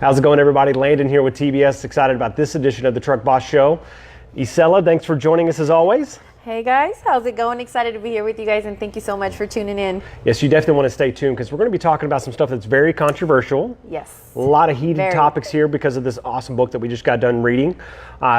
How's it going, everybody? Landon here with TBS. Excited about this edition of the Truck Boss Show. Isela, thanks for joining us as always. Hey guys, how's it going? Excited to be here with you guys, and thank you so much for tuning in. Yes, you definitely want to stay tuned because we're going to be talking about some stuff that's very controversial. Yes. A lot of heated topics here because of this awesome book that we just got done reading,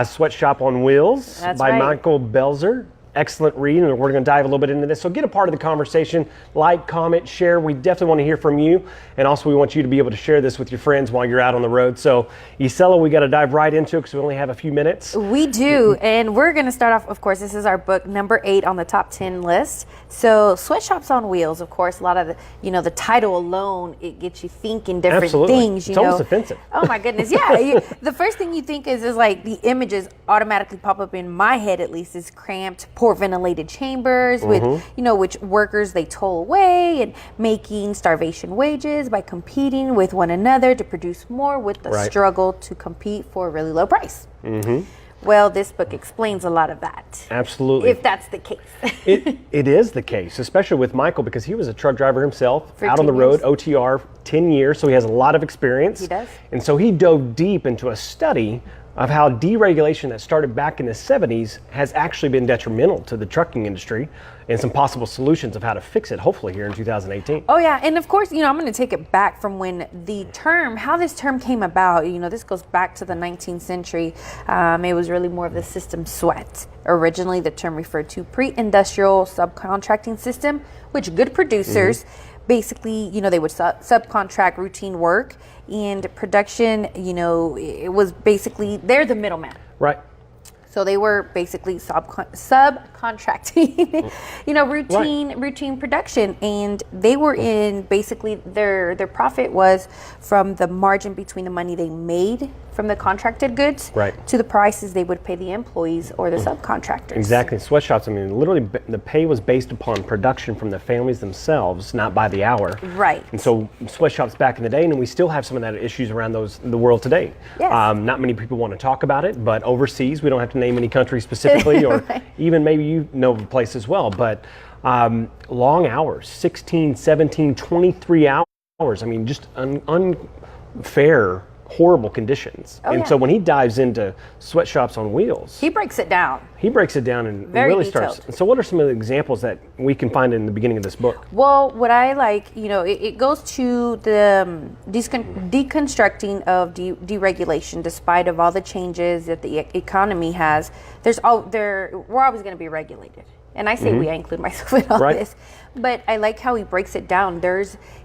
Sweatshop on Wheels by Michael Belzer. Excellent read, and we're going to dive a little bit into this. So get a part of the conversation, like, comment, share. We definitely want to hear from you, and also we want you to be able to share this with your friends while you're out on the road. So Isela, we got to dive right into it because we only have a few minutes. We do, and we're going to start off, of course, this is our book number 8 on the top 10 list. So Sweatshops on Wheels, of course, a lot of the title alone, it gets you thinking different things. It's almost offensive. Oh my goodness, yeah. The first thing you think is like the images automatically pop up in my head, at least, is cramped, poor ventilated chambers with which workers they toll away, and making starvation wages by competing with one another to produce more with the struggle to compete for a really low price. Well, this book explains a lot of that. Absolutely. If that's the case. It is the case, especially with Michael, because he was a truck driver himself, out on the road, OTR, 10 years, so he has a lot of experience. He does. And so he dove deep into a study of how deregulation that started back in the 70s has actually been detrimental to the trucking industry, and some possible solutions of how to fix it, hopefully here in 2018. Oh yeah, and of course, I'm going to take it back from when how this term came about. This goes back to the 19th century. It was really more of the system sweat. Originally, the term referred to pre-industrial subcontracting system, which good producers basically, they would subcontract routine work, and production, it was basically, they're the middleman. Right. So they were basically subcontracting, routine production, and they were in basically their profit was from the margin between the money they made from the contracted goods to the prices they would pay the employees or the subcontractors. Exactly. Sweatshops, literally the pay was based upon production from the families themselves, not by the hour. Right. And so sweatshops back in the day, and we still have some of that issues around those in the world today. Yes. Not many people want to talk about it, but overseas, we don't have to name any countries specifically, or even maybe you know of a place as well, but long hours, 16, 17, 23 hours. Just unfair, horrible conditions. So when he dives into Sweatshops on Wheels, he breaks it down. And really starts. So what are some of the examples that we can find in the beginning of this book? Well, what I like, it goes to the deconstructing of deregulation, despite of all the changes that the economy has. We're always going to be regulated. And I say I include myself in all this. But I like how he breaks it down.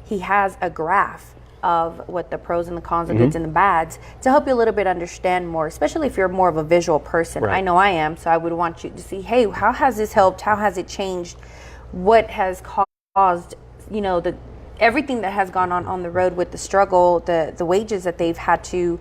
He has a graph of what the pros and the cons, the goods and the bads, to help you a little bit understand more, especially if you're more of a visual person. I know I am, so I would want you to see, hey, how has this helped? How has it changed? What has caused, everything that has gone on the road with the struggle, the wages that they've had to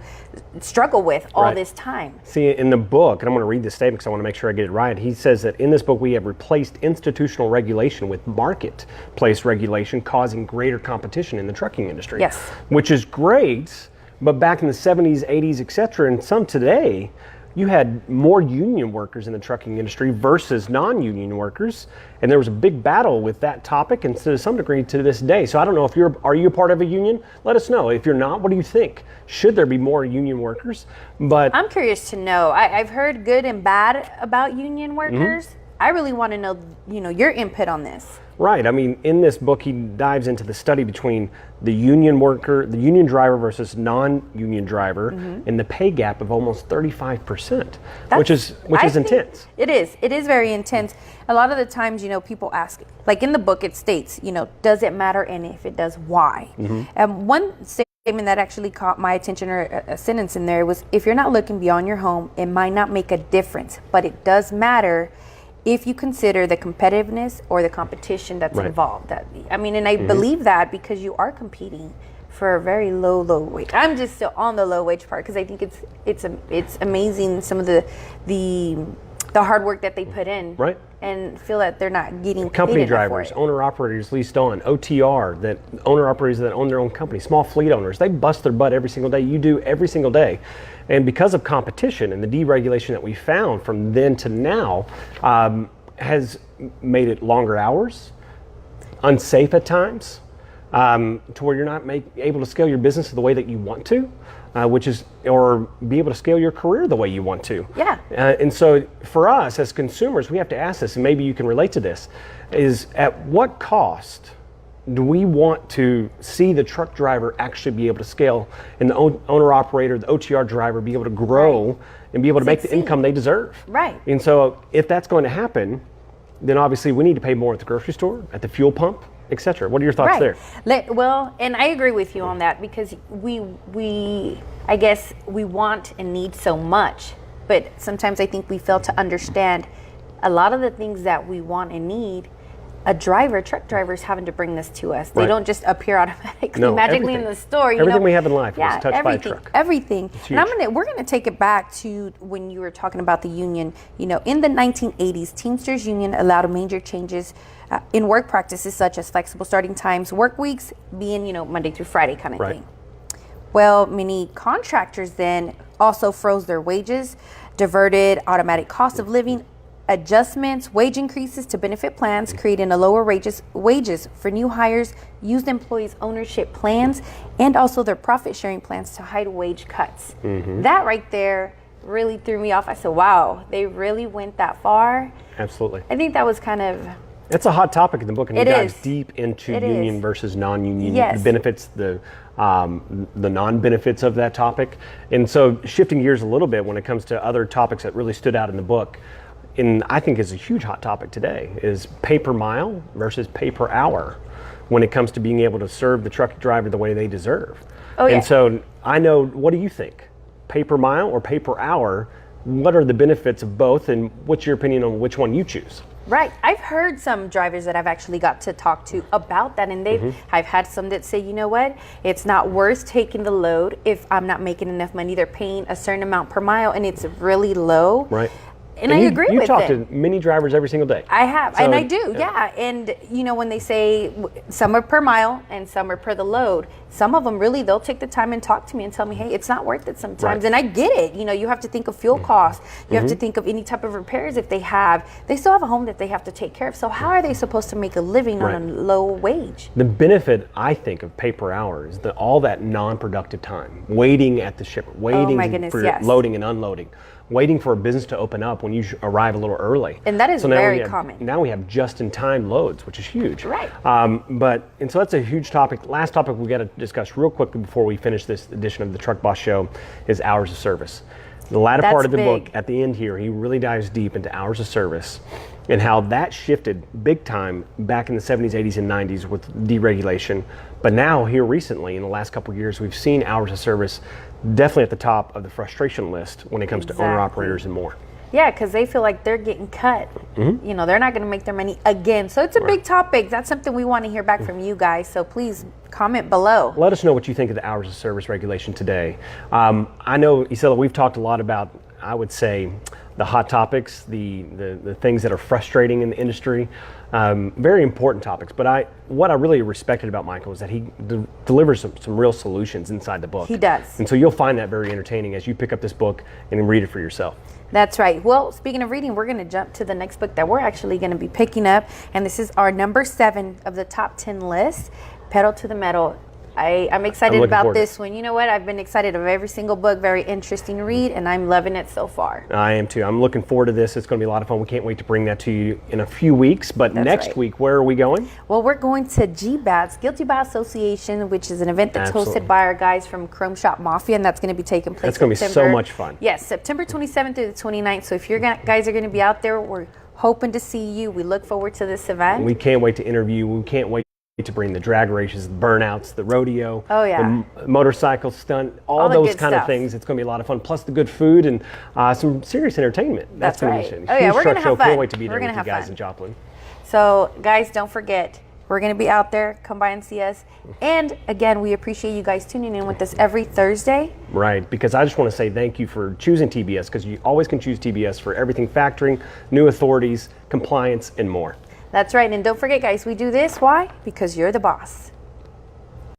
struggle with all this time. See, in the book, and I'm going to read this statement because I want to make sure I get it right, he says that in this book we have replaced institutional regulation with marketplace regulation, causing greater competition in the trucking industry. Yes. Which is great, but back in the 70s, 80s, etc., and some today, you had more union workers in the trucking industry versus non-union workers, and there was a big battle with that topic, and to some degree to this day. So I don't know if are you a part of a union? Let us know. If you're not, what do you think? Should there be more union workers? But I'm curious to know. I've heard good and bad about union workers. I really want to know, your input on this. Right. In this book, he dives into the study between the union worker, the union driver versus non-union driver, and the pay gap of almost 35%, which is intense. It is. It is very intense. A lot of the times, people ask, like in the book, it states, does it matter? And if it does, why? And one statement that actually caught my attention, or a sentence in there, was, if you're not looking beyond your home, it might not make a difference, but it does matter if you consider the competitiveness or the competition that's involved. And I believe that because you are competing for a very low wage. I'm just still on the low wage part because I think it's amazing some of the hard work that they put in, and feel that they're not getting company paid drivers, owner operators leased on, OTR, that owner operators that own their own company, small fleet owners, they bust their butt every single day. You do every single day. And because of competition and the deregulation that we found from then to now, has made it longer hours, unsafe at times, to where you're not able to scale your business the way that you want to, or be able to scale your career the way you want to. Yeah. And so for us as consumers, we have to ask this, and maybe you can relate to this, is at what cost do we want to see the truck driver actually be able to scale, and the owner operator, the OTR driver, be able to grow and be able to make the income they deserve? Right. And so if that's going to happen, then obviously we need to pay more at the grocery store, at the fuel pump, etc. What are your thoughts there? Well, and I agree with you on that, because we I guess we want and need so much, but sometimes I think we fail to understand a lot of the things that we want and need. Truck driver's having to bring this to us. They don't just appear automatically, magically in the store. Everything we have in life is touched by a truck. Everything. And we're gonna take it back to when you were talking about the union. In the 1980s, Teamsters Union allowed major changes in work practices, such as flexible starting times, work weeks being, Monday through Friday kind of thing. Well, many contractors then also froze their wages, diverted automatic cost of living adjustments, wage increases to benefit plans, creating a lower wages for new hires, used employees' ownership plans, and also their profit sharing plans to hide wage cuts. That right there really threw me off. I said, wow, they really went that far. Absolutely. I think that was kind of... It's a hot topic in the book, and it dives deep into union is. Versus non-union, the benefits, the non-benefits of that topic. And so shifting gears a little bit when it comes to other topics that really stood out in the book, and I think is a huge hot topic today, is pay per mile versus pay per hour when it comes to being able to serve the truck driver the way they deserve. And so I know, what do you think? Pay per mile or pay per hour? What are the benefits of both, and what's your opinion on which one you choose? Right. I've heard some drivers that I've actually got to talk to about that, and I've had some that say, you know what, it's not worth taking the load if I'm not making enough money. They're paying a certain amount per mile, and it's really low. Right. And I agree with it. You talk to many drivers every single day. I have, and I do, And when they say some are per mile and some are per the load, some of them really, they'll take the time and talk to me and tell me, hey, it's not worth it sometimes. And I get it. You have to think of fuel costs. You have to think of any type of repairs if they still have a home that they have to take care of. So how are they supposed to make a living on a low wage? The benefit, I think, of pay per hour is all that non-productive time, waiting at the shipper, waiting for loading and unloading, waiting for a business to open up when you arrive a little early. And that is very common. Now we have just-in-time loads, which is huge. Right. And so that's a huge topic. Last topic we got to discuss real quickly before we finish this edition of the Truck Boss Show is hours of service. The latter part of the book, at the end here, he really dives deep into hours of service and how that shifted big time back in the 70s, 80s, and 90s with deregulation. But now, here recently, in the last couple of years, we've seen hours of service definitely at the top of the frustration list when it comes to owner-operators and more. Yeah, because they feel like they're getting cut. They're not going to make their money again. So it's a big topic. That's something we want to hear back from you guys. So please comment below. Let us know what you think of the hours of service regulation today. I know, Isela, we've talked a lot about, I would say, the hot topics, the things that are frustrating in the industry. Very important topics, but what I really respected about Michael is that he delivers some real solutions inside the book. He does. And so you'll find that very entertaining as you pick up this book and read it for yourself. That's right. Well, speaking of reading, we're going to jump to the next book that we're actually going to be picking up, and this is our number 7 of the top 10 list, Pedal to the Metal. I'm excited about this one. You know what? I've been excited of every single book. Very interesting read, and I'm loving it so far. I am too. I'm looking forward to this. It's going to be a lot of fun. We can't wait to bring that to you in a few weeks. But next week, where are we going? Well, we're going to GBATS, Guilty by Association, which is an event that's hosted by our guys from Chrome Shop Mafia, and that's going to be taking place. That's going to be so much fun. Yes, September 27th through the 29th. So if your guys are going to be out there, we're hoping to see you. We look forward to this event. We can't wait to interview. We can't wait to bring the drag races, the burnouts, the rodeo, the motorcycle stunt, all those kind of things. It's going to be a lot of fun, plus the good food and some serious entertainment. That's going to be a huge truck show. Can't wait to be there with you guys in Joplin. So guys, don't forget, we're going to be out there. Come by and see us. And again, we appreciate you guys tuning in with us every Thursday. Right, because I just want to say thank you for choosing TBS, because you always can choose TBS for everything factoring, new authorities, compliance, and more. That's right. And don't forget, guys, we do this. Why? Because you're the boss.